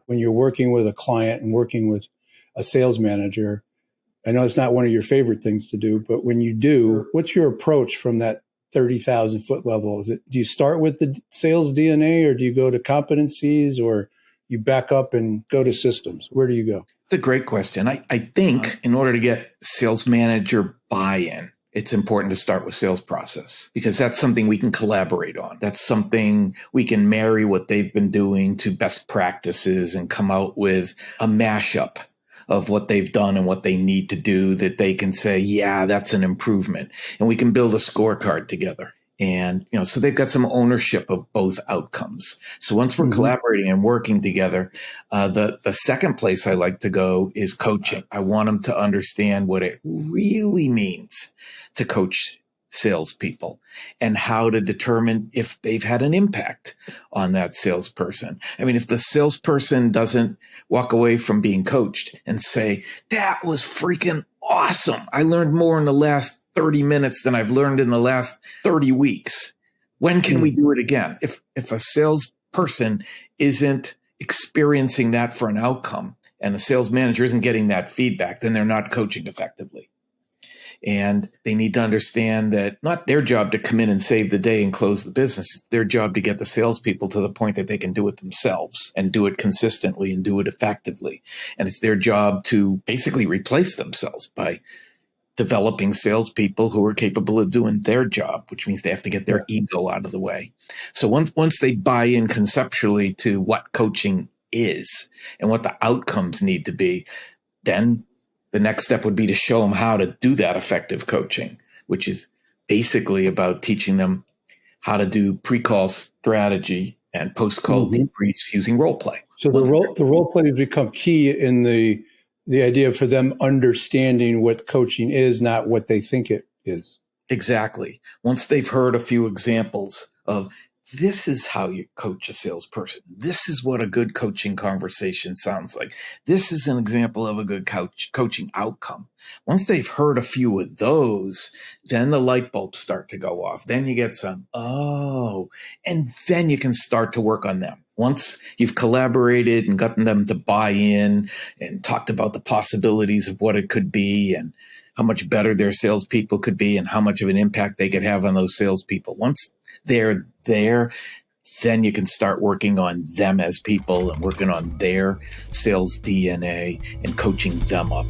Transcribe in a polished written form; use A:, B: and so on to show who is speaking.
A: when you're working with a client and working with a sales manager? I know it's not one of your favorite things to do, but when you do, what's your approach from that 30,000 foot level? Do you start with the sales DNA, or do you go to competencies, or you back up and go to systems? Where do you go?
B: It's a great question. I think in order to get sales manager buy-in, it's important to start with sales process, because that's something we can collaborate on. That's something we can marry what they've been doing to best practices and come out with a mashup of what they've done and what they need to do that they can say, yeah, that's an improvement. And we can build a scorecard together. And, so they've got some ownership of both outcomes. So once we're collaborating and working together, the second place I like to go is coaching. I want them to understand what it really means to coach salespeople and how to determine if they've had an impact on that salesperson. I mean, if the salesperson doesn't walk away from being coached and say, that was freaking awesome, I learned more in the last 30 minutes than I've learned in the last 30 weeks. When can we do it again? If a salesperson isn't experiencing that for an outcome and the sales manager isn't getting that feedback, then they're not coaching effectively. And they need to understand that not their job to come in and save the day and close the business. It's their job to get the salespeople to the point that they can do it themselves and do it consistently and do it effectively. And it's their job to basically replace themselves by developing salespeople who are capable of doing their job, which means they have to get their ego out of the way. So once they buy in conceptually to what coaching is and what the outcomes need to be, then the next step would be to show them how to do that effective coaching, which is basically about teaching them how to do pre-call strategy and post-call debriefs using role play.
A: So the role play has become key in the idea for them understanding what coaching is, not what they think it is.
B: Exactly. Once they've heard a few examples of this is how you coach a salesperson. This is what a good coaching conversation sounds like. This is an example of a good coaching outcome. Once they've heard a few of those, then the light bulbs start to go off. Then you get some, and then you can start to work on them. Once you've collaborated and gotten them to buy in and talked about the possibilities of what it could be and how much better their salespeople could be and how much of an impact they could have on those salespeople. Once they're there, then you can start working on them as people and working on their sales DNA and coaching them up.